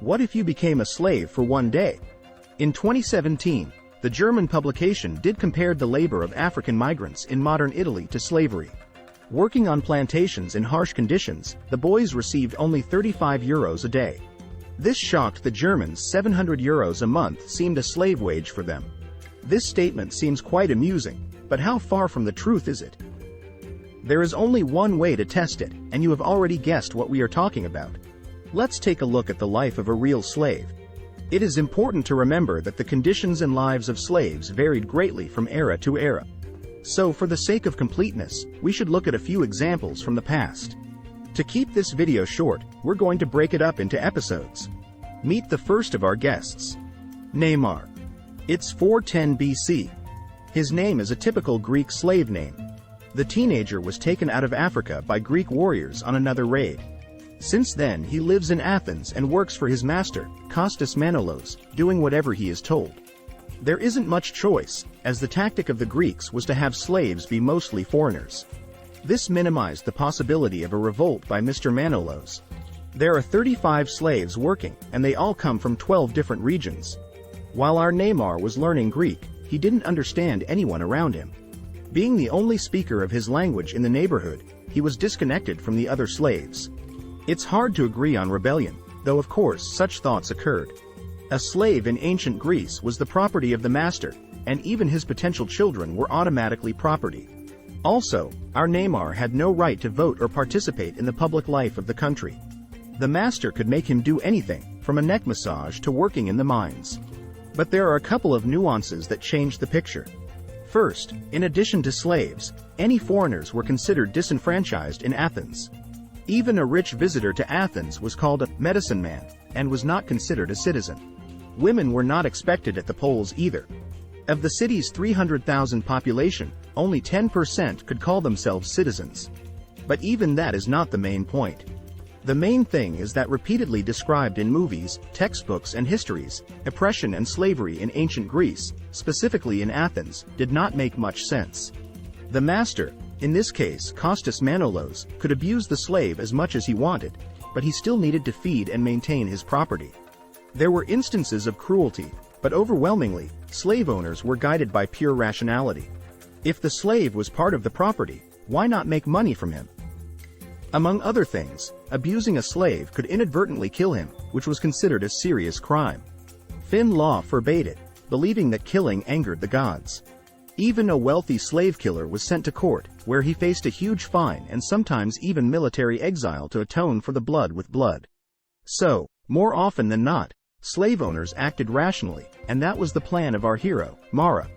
What if you became a slave for one day? In 2017, the German publication did compare the labor of African migrants in modern Italy to slavery. Working on plantations in harsh conditions, the boys received only €35 a day. This shocked the Germans. €700 a month seemed a slave wage for them. This statement seems quite amusing, but how far from the truth is it? There is only one way to test it, and you have already guessed what we are talking about. Let's take a look at the life of a real slave. It is important to remember that the conditions and lives of slaves varied greatly from era to era. So for the sake of completeness, we should look at a few examples from the past. To keep this video short, we're going to break it up into episodes. Meet the first of our guests. Neymar. It's 410 BC. His name is a typical Greek slave name. The teenager was taken out of Africa by Greek warriors on another raid. Since then he lives in Athens and works for his master, Kostas Manolos, doing whatever he is told. There isn't much choice, as the tactic of the Greeks was to have slaves be mostly foreigners. This minimized the possibility of a revolt by Mr. Manolos. There are 35 slaves working, and they all come from 12 different regions. While our Neymar was learning Greek, he didn't understand anyone around him. Being the only speaker of his language in the neighborhood, he was disconnected from the other slaves. It's hard to agree on rebellion, though of course such thoughts occurred. A slave in ancient Greece was the property of the master, and even his potential children were automatically property. Also, our Neymar had no right to vote or participate in the public life of the country. The master could make him do anything, from a neck massage to working in the mines. But there are a couple of nuances that changed the picture. First, in addition to slaves, any foreigners were considered disenfranchised in Athens. Even a rich visitor to Athens was called a medicine man, and was not considered a citizen. Women were not expected at the polls either. Of the city's 300,000 population, only 10% could call themselves citizens. But even that is not the main point. The main thing is that repeatedly described in movies, textbooks and histories, oppression and slavery in ancient Greece, specifically in Athens, did not make much sense. The master, in this case Kostas Manolos, could abuse the slave as much as he wanted, but he still needed to feed and maintain his property. There were instances of cruelty, but overwhelmingly, slave owners were guided by pure rationality. If the slave was part of the property, why not make money from him? Among other things, abusing a slave could inadvertently kill him, which was considered a serious crime. Finn law forbade it, believing that killing angered the gods. Even a wealthy slave killer was sent to court, where he faced a huge fine and sometimes even military exile to atone for the blood with blood. So, more often than not, slave owners acted rationally, and that was the plan of our hero, Mara.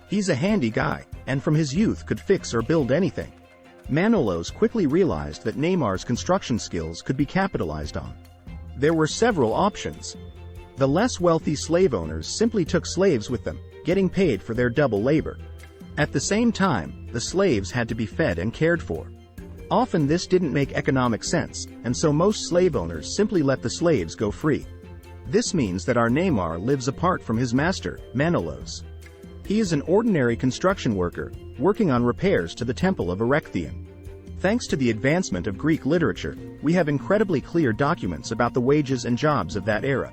He's a handy guy, and from his youth could fix or build anything. Manolos quickly realized that Neymar's construction skills could be capitalized on. There were several options. The less wealthy slave owners simply took slaves with them, getting paid for their double labor. At the same time, the slaves had to be fed and cared for. Often this didn't make economic sense, and so most slave owners simply let the slaves go free. This means that our Neymar lives apart from his master, Manolos. He is an ordinary construction worker, working on repairs to the Temple of Erechtheion. Thanks to the advancement of Greek literature, we have incredibly clear documents about the wages and jobs of that era.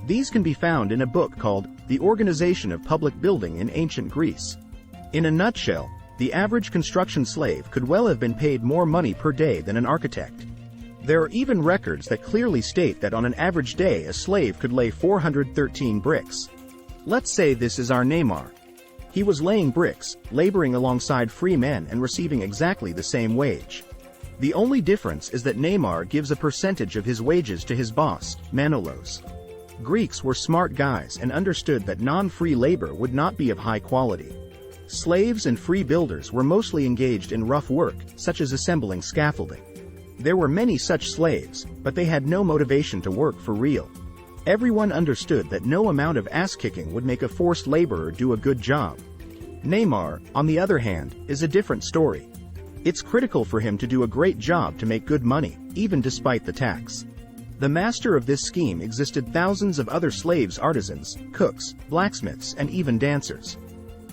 These can be found in a book called The Organization of Public Building in Ancient Greece. In a nutshell, the average construction slave could well have been paid more money per day than an architect. There are even records that clearly state that on an average day a slave could lay 413 bricks. Let's say this is our Neymar. He was laying bricks, laboring alongside free men and receiving exactly the same wage. The only difference is that Neymar gives a percentage of his wages to his boss, Manolos. Greeks were smart guys and understood that non-free labor would not be of high quality. Slaves and free builders were mostly engaged in rough work, such as assembling scaffolding. There were many such slaves, but they had no motivation to work for real. Everyone understood that no amount of ass-kicking would make a forced laborer do a good job. Neymar, on the other hand, is a different story. It's critical for him to do a great job to make good money, even despite the tax. The master of this scheme existed thousands of other slaves, artisans, cooks, blacksmiths, and even dancers.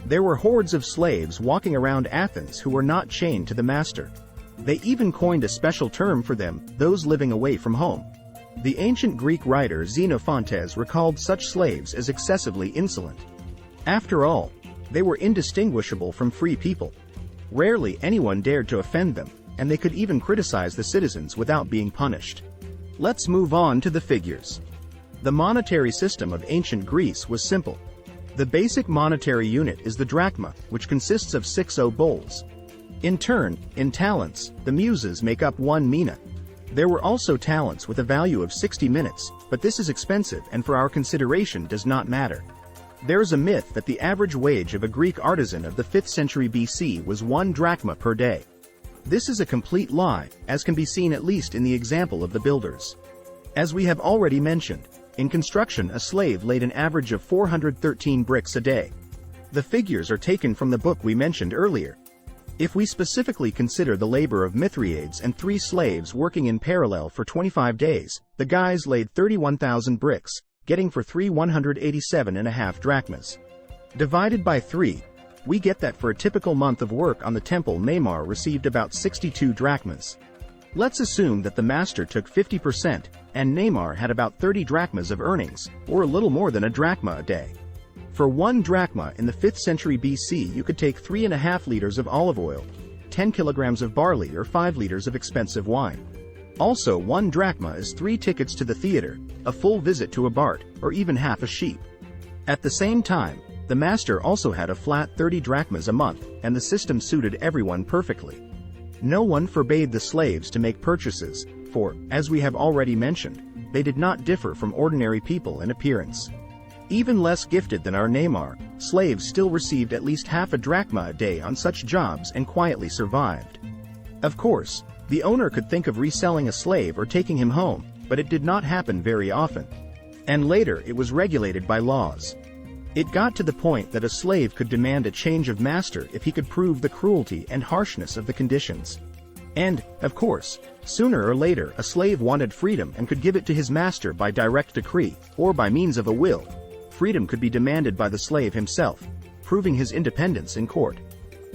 There were hordes of slaves walking around Athens who were not chained to the master. They even coined a special term for them, those living away from home. The ancient Greek writer Xenophontes recalled such slaves as excessively insolent. After all, they were indistinguishable from free people. Rarely anyone dared to offend them, and they could even criticize the citizens without being punished. Let's move on to the figures. The monetary system of ancient Greece was simple. The basic monetary unit is the drachma, which consists of 6 obols. In turn, in talents, the muses make up 1 mina. There were also talents with a value of 60 minutes, but this is expensive and for our consideration does not matter. There is a myth that the average wage of a Greek artisan of the 5th century BC was 1 drachma per day. This is a complete lie, as can be seen at least in the example of the builders. As we have already mentioned, in construction a slave laid an average of 413 bricks a day. The figures are taken from the book we mentioned earlier. If we specifically consider the labor of Mithridates and 3 slaves working in parallel for 25 days, the guys laid 31,000 bricks, getting for 187.5 drachmas. Divided by 3, we get that for a typical month of work on the temple Neymar received about 62 drachmas. Let's assume that the master took 50%, and Neymar had about 30 drachmas of earnings, or a little more than a drachma a day. For 1 drachma in the 5th century BC you could take 3.5 liters of olive oil, 10 kilograms of barley or 5 liters of expensive wine. Also 1 drachma is 3 tickets to the theater, a full visit to a Bart, or even half a sheep. At the same time, the master also had a flat 30 drachmas a month, and the system suited everyone perfectly. No one forbade the slaves to make purchases, for, as we have already mentioned, they did not differ from ordinary people in appearance. Even less gifted than our Neymar, slaves still received at least half a drachma a day on such jobs and quietly survived. Of course, the owner could think of reselling a slave or taking him home, but it did not happen very often. And later it was regulated by laws. It got to the point that a slave could demand a change of master if he could prove the cruelty and harshness of the conditions. And, of course, sooner or later a slave wanted freedom and could give it to his master by direct decree, or by means of a will. Freedom could be demanded by the slave himself, proving his independence in court.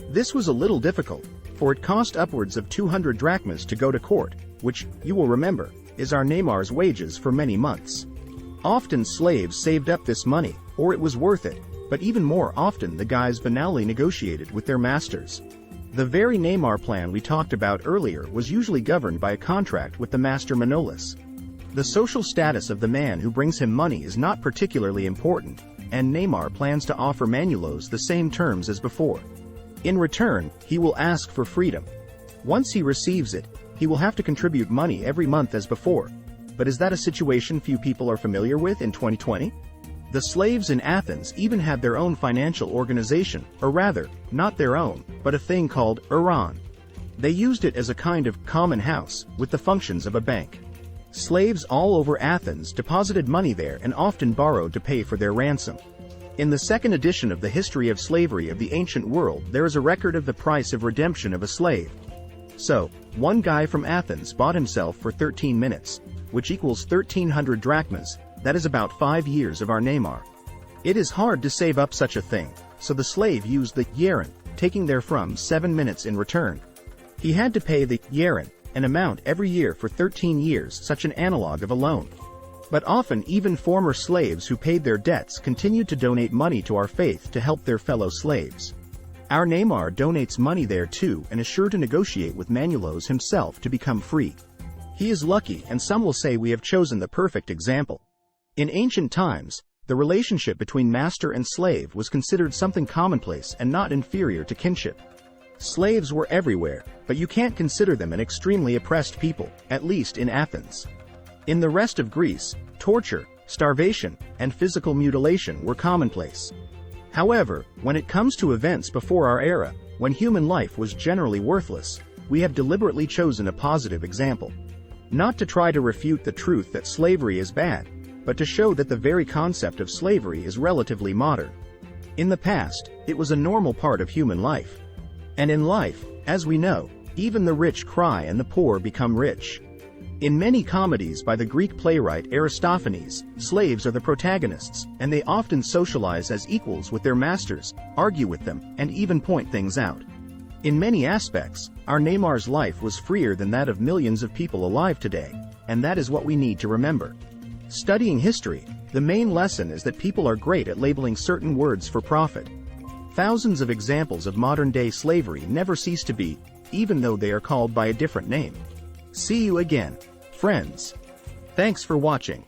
This was a little difficult, for it cost upwards of 200 drachmas to go to court, which, you will remember, is our Neymar's wages for many months. Often slaves saved up this money, or it was worth it, but even more often the guys banally negotiated with their masters. The very Neymar plan we talked about earlier was usually governed by a contract with the master Manolis. The social status of the man who brings him money is not particularly important, and Neymar plans to offer Manulos the same terms as before. In return, he will ask for freedom. Once he receives it, he will have to contribute money every month as before. But is that a situation few people are familiar with in 2020? The slaves in Athens even had their own financial organization, or rather, not their own, but a thing called Iran. They used it as a kind of common house, with the functions of a bank. Slaves all over Athens deposited money there and often borrowed to pay for their ransom. In the second edition of the History of Slavery of the Ancient World there is a record of the price of redemption of a slave. So, one guy from Athens bought himself for 13 minutes, which equals 1,300 drachmas. That is about 5 years of our Neymar. It is hard to save up such a thing, so the slave used the yerin, taking therefrom 7 minutes in return. He had to pay the yerin, an amount every year for 13 years, such an analog of a loan. But often even former slaves who paid their debts continued to donate money to our faith to help their fellow slaves. Our Neymar donates money there too and is sure to negotiate with Manulos himself to become free. He is lucky, and some will say we have chosen the perfect example. In ancient times, the relationship between master and slave was considered something commonplace and not inferior to kinship. Slaves were everywhere, but you can't consider them an extremely oppressed people, at least in Athens. In the rest of Greece, torture, starvation, and physical mutilation were commonplace. However, when it comes to events before our era, when human life was generally worthless, we have deliberately chosen a positive example. Not to try to refute the truth that slavery is bad, but to show that the very concept of slavery is relatively modern. In the past, it was a normal part of human life. And in life, as we know, even the rich cry and the poor become rich. In many comedies by the Greek playwright Aristophanes, slaves are the protagonists, and they often socialize as equals with their masters, argue with them, and even point things out. In many aspects, our Neymar's life was freer than that of millions of people alive today. and that is what we need to remember. Studying history, the main lesson is that people are great at labeling certain words for profit. Thousands of examples of modern-day slavery never cease to be, even though they are called by a different name. See you again, friends. Thanks for watching.